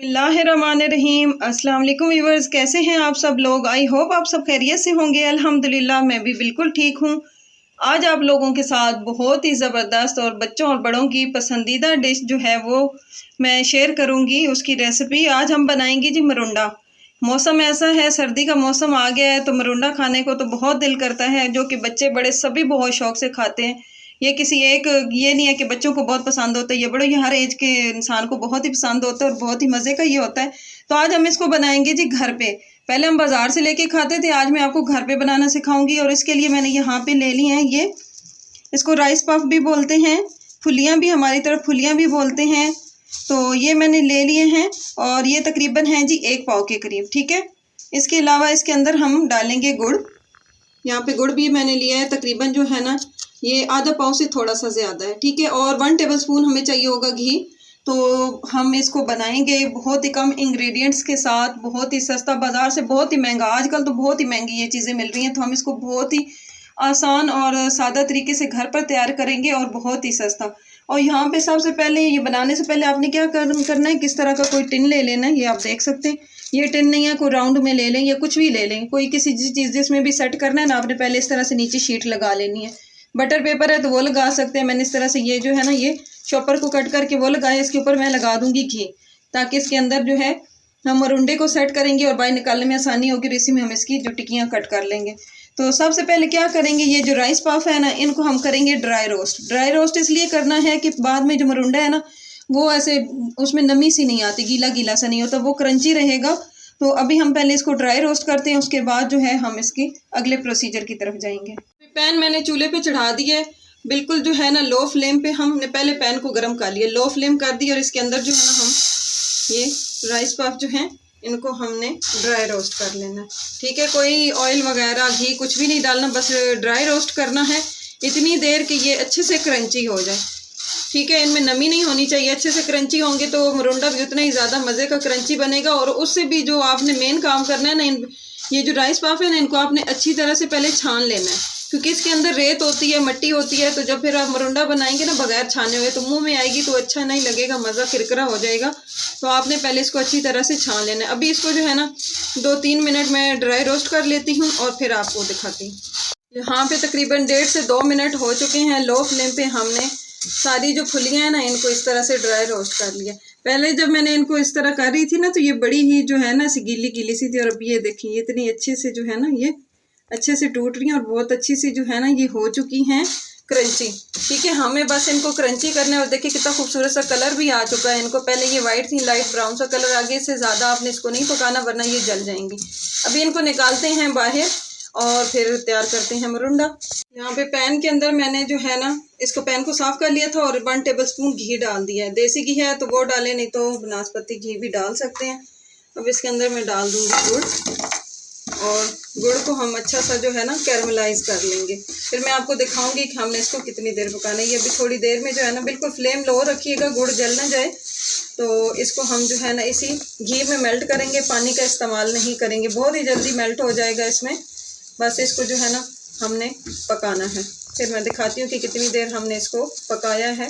बिस्मिल्लाहिर्रहमानिर्रहीम। अस्सलाम वालेकुम व्यूअर्स, कैसे हैं आप सब लोग। आई होप आप सब खैरियत से होंगे। अल्हम्दुलिल्लाह मैं भी बिल्कुल ठीक हूँ। आज आप लोगों के साथ बहुत ही ज़बरदस्त और बच्चों और बड़ों की पसंदीदा डिश जो है वो मैं शेयर करूँगी, उसकी रेसिपी। आज हम बनाएंगे जी मरुंडा। मौसम ऐसा है, सर्दी का मौसम आ गया है तो मरुंडा खाने को तो बहुत दिल करता है, जो कि बच्चे बड़े सभी बहुत शौक से खाते हैं। ये किसी एक ये नहीं है कि बच्चों को बहुत पसंद होता है, ये बड़े हर एज के इंसान को बहुत ही पसंद होता है और बहुत ही मज़े का ये होता है। तो आज हम इसको बनाएंगे जी घर पे। पहले हम बाज़ार से लेके खाते थे, आज मैं आपको घर पे बनाना सिखाऊंगी। और इसके लिए मैंने यहाँ पे ले ली हैं ये, इसको राइस पफ भी बोलते हैं, फुलियाँ भी, हमारी तरफ फुलियाँ भी बोलते हैं। तो ये मैंने ले लिए हैं और ये तकरीबन हैं जी 1 पाव के करीब, ठीक है। इसके अलावा इसके अंदर हम डालेंगे गुड़। यहाँ पे गुड़ भी मैंने लिया है, तकरीबन जो है ना ये आधा पाव से थोड़ा सा ज़्यादा है, ठीक है। और 1 टेबलस्पून हमें चाहिए होगा घी। तो हम इसको बनाएंगे बहुत ही कम इंग्रेडिएंट्स के साथ, बहुत ही सस्ता, बाज़ार से बहुत ही महंगा, आजकल तो बहुत ही महंगी ये चीज़ें मिल रही हैं। तो हम इसको बहुत ही आसान और सादा तरीके से घर पर तैयार करेंगे और बहुत ही सस्ता। और यहाँ पे सबसे पहले ये बनाने से पहले आपने क्या करना है, किस तरह का कोई टिन ले लेना है। ये आप देख सकते हैं, ये टिन नहीं है, कोई राउंड में ले लें या कुछ भी ले लें, कोई किसी चीज़ जिसमें भी सेट करना है ना, आपने पहले इस तरह से नीचे शीट लगा लेनी है। बटर पेपर है तो वो लगा सकते हैं। मैंने इस तरह से ये जो है ना ये चॉपर को कट करके वो लगाया, इसके ऊपर मैं लगा दूंगी घी, ताकि इसके अंदर जो है हम मरुंडे को सेट करेंगे और बाहर निकालने में आसानी होगी। और इसी में हम इसकी जो टिक्कियाँ कट कर लेंगे। तो सबसे पहले क्या करेंगे, ये जो राइस पफ है ना, इनको हम करेंगे ड्राई रोस्ट। ड्राई रोस्ट इसलिए करना है कि बाद में जो मरुंडा है ना वो ऐसे उसमें नमी सी नहीं आती, गीला गीला सा नहीं होता, वो क्रंची रहेगा। तो अभी हम पहले इसको ड्राई रोस्ट करते हैं, उसके बाद जो है हम इसकी अगले प्रोसीजर की तरफ जाएंगे। पैन मैंने चूल्हे पे चढ़ा दिया है, बिल्कुल जो है ना लो फ्लेम पे हमने पहले पैन को गर्म कर लिया, लो फ्लेम कर दी। और इसके अंदर जो है ना हम ये राइस पफ जो है इनको हमने ड्राई रोस्ट कर लेना, ठीक है। कोई ऑयल वगैरह घी कुछ भी नहीं डालना, बस ड्राई रोस्ट करना है इतनी देर कि ये अच्छे से क्रंची हो जाए, ठीक है। इनमें नमी नहीं होनी चाहिए, अच्छे से क्रंची होंगे तो मरुंडा भी उतना ही ज़्यादा मज़े का क्रंची बनेगा। और उससे भी जो आपने मेन काम करना है ना, ये जो राइस पफ है ना, इनको आपने अच्छी तरह से पहले छान लेना है, क्योंकि इसके अंदर रेत होती है, मिट्टी होती है। तो जब फिर आप मरुंडा बनाएंगे ना बगैर छाने हुए तो मुंह में आएगी तो अच्छा नहीं लगेगा, मज़ा किरकिरा हो जाएगा। तो आपने पहले इसको अच्छी तरह से छान लेना है। अभी इसको जो है ना 2-3 मिनट में ड्राई रोस्ट कर लेती हूँ और फिर आपको दिखाती हूँ। यहाँ पे तकरीबन 1.5 से 2 मिनट हो चुके हैं। लो फ्लेम पे हमने सारी जो फुलियाँ हैं ना इनको इस तरह से ड्राई रोस्ट कर लिया। पहले जब मैंने इनको इस तरह कर रही थी ना तो ये बड़ी ही जो है ना गीली गीली सी थी, और अब ये देखिए इतनी अच्छे से जो है ना ये अच्छे से टूट रही हैं और बहुत अच्छी सी जो है ना ये हो चुकी हैं क्रंची, ठीक है। हमें बस इनको क्रंची करना है। और देखिए कितना खूबसूरत सा कलर भी आ चुका है इनको। पहले ये वाइट थी, लाइट ब्राउन सा कलर, आगे से ज़्यादा आपने इसको नहीं पकाना वरना ये जल जाएंगी। अभी इनको निकालते हैं बाहर और फिर तैयार करते हैं मरुंडा। यहाँ पे पैन के अंदर मैंने जो है ना इसको पैन को साफ़ कर लिया था और 1 टेबलस्पून घी डाल दिया है। देसी घी है तो वो डालें, नहीं तो बनास्पति घी भी डाल सकते हैं। अब इसके अंदर मैं डाल दूँगी गुड़, और गुड़ को हम अच्छा सा जो है ना कैरमलाइज कर लेंगे। फिर मैं आपको दिखाऊंगी कि हमने इसको कितनी देर पकाना है। ये अभी थोड़ी देर में जो है ना बिल्कुल फ्लेम लो रखिएगा, गुड़ जल ना जाए। तो इसको हम जो है ना इसी घी में मेल्ट करेंगे, पानी का इस्तेमाल नहीं करेंगे, बहुत ही जल्दी मेल्ट हो जाएगा इसमें। बस इसको जो है ना हमने पकाना है। फिर मैं दिखाती हूँ कि कितनी देर हमने इसको पकाया है।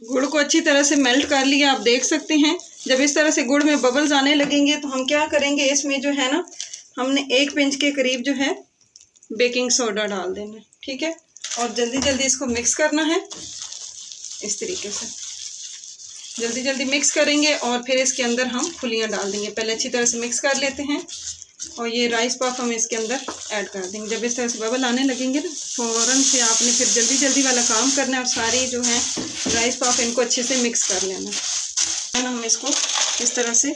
गुड़ को अच्छी तरह से मेल्ट कर लिया, आप देख सकते हैं। जब इस तरह से गुड़ में बबल्स आने लगेंगे तो हम क्या करेंगे, इसमें जो है ना हमने 1 पिंच के करीब जो है बेकिंग सोडा डाल देना है, ठीक है। और जल्दी जल्दी इसको मिक्स करना है, इस तरीके से जल्दी जल्दी मिक्स करेंगे। और फिर इसके अंदर हम फुलियाँ डाल देंगे। पहले अच्छी तरह से मिक्स कर लेते हैं और ये राइस पफ हम इसके अंदर ऐड कर देंगे। जब इस तरह से बबल आने लगेंगे ना फ़ौरन से आपने फिर जल्दी जल्दी वाला काम करना है और सारी जो है राइस पफ इनको अच्छे से मिक्स कर लेना है ना। हम इसको इस तरह से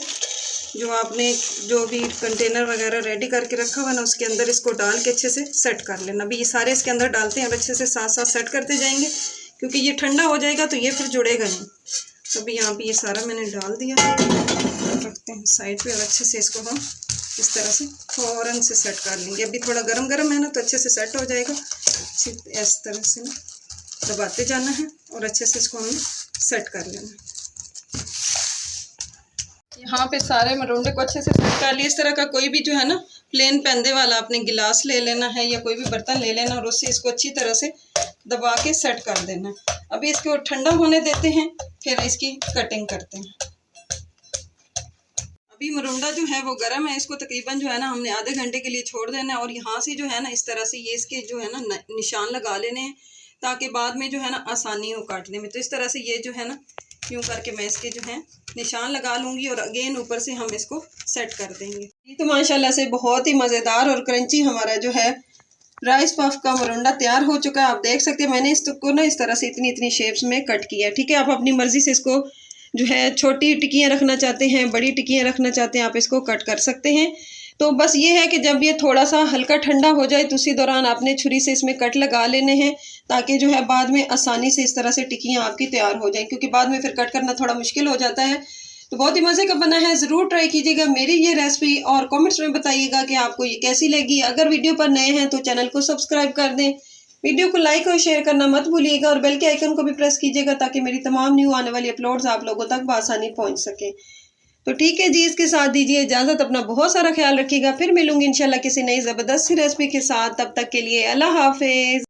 जो आपने जो भी कंटेनर वगैरह रेडी करके रखा हुआ ना उसके अंदर इसको डाल के अच्छे से सेट कर लेना। अभी ये सारे इसके अंदर डालते हैं और अच्छे से साथ साथ सेट करते जाएंगे, क्योंकि ये ठंडा हो जाएगा तो ये फिर जुड़ेगा नहीं। अभी यहाँ पे ये सारा मैंने डाल दिया है, रखते हैं साइड पे और अच्छे से इसको हम इस तरह से फ़ौरन से सेट कर लेंगे। अभी थोड़ा गरम गरम है ना तो अच्छे से सेट हो जाएगा। इस तरह से ना दबाते जाना है और अच्छे से इसको हमें सेट कर लेना। यहाँ पे सारे मरुंडे को अच्छे से सेट कर लिए। इस तरह का कोई भी जो है ना प्लेन पैंदे वाला आपने गिलास ले लेना है या कोई भी बर्तन ले लेना और उससे इसको अच्छी तरह से दबा के सेट कर देना है। अभी इसको ठंडा होने देते हैं, फिर इसकी कटिंग करते हैं। अभी मरुंडा जो है वो गर्म है, इसको तकरीबन जो है ना हमने आधे घंटे के लिए छोड़ देना है। और यहाँ से जो है ना इस तरह से ये इसके जो है ना निशान लगा लेने हैं, ताकि बाद में जो है ना आसानी हो काटने में। तो इस तरह से ये जो है ना यूँ करके मैं इसके जो है निशान लगा लूँगी और अगेन ऊपर से हम इसको सेट कर देंगे। ये तो माशाल्लाह से बहुत ही मज़ेदार और क्रंची हमारा जो है राइस पफ का मरुंडा तैयार हो चुका है। आप देख सकते हैं मैंने इसको ना इस तरह से इतनी इतनी शेप्स में कट किया है। ठीक है, आप अपनी मर्ज़ी से इसको जो है छोटी टिक्कियाँ रखना चाहते हैं, बड़ी टिक्कियाँ रखना चाहते हैं, आप इसको कट कर सकते हैं। तो बस ये है कि जब ये थोड़ा सा हल्का ठंडा हो जाए तो उसी दौरान आपने छुरी से इसमें कट लगा लेने हैं, ताकि जो है बाद में आसानी से इस तरह से टिक्कियाँ आपकी तैयार हो जाएं, क्योंकि बाद में फिर कट करना थोड़ा मुश्किल हो जाता है। तो बहुत ही मज़े का बना है, ज़रूर ट्राई कीजिएगा मेरी ये रेसिपी और कमेंट्स में बताइएगा कि आपको ये कैसी लगी। अगर वीडियो पर नए हैं तो चैनल को सब्सक्राइब कर दें, वीडियो को लाइक और शेयर करना मत भूलिएगा और बेल के आइकन को भी प्रेस कीजिएगा ताकि मेरी तमाम न्यू आने वाली अपलोड्स आप लोगों तक बआसानी पहुंच सके। तो ठीक है जी, इसके साथ दीजिए इजाज़त, अपना बहुत सारा ख्याल रखिएगा। फिर मिलूंगी इंशाल्लाह किसी नई ज़बरदस्त रेसिपी के साथ, तब तक के लिए अल्लाह हाफिज़।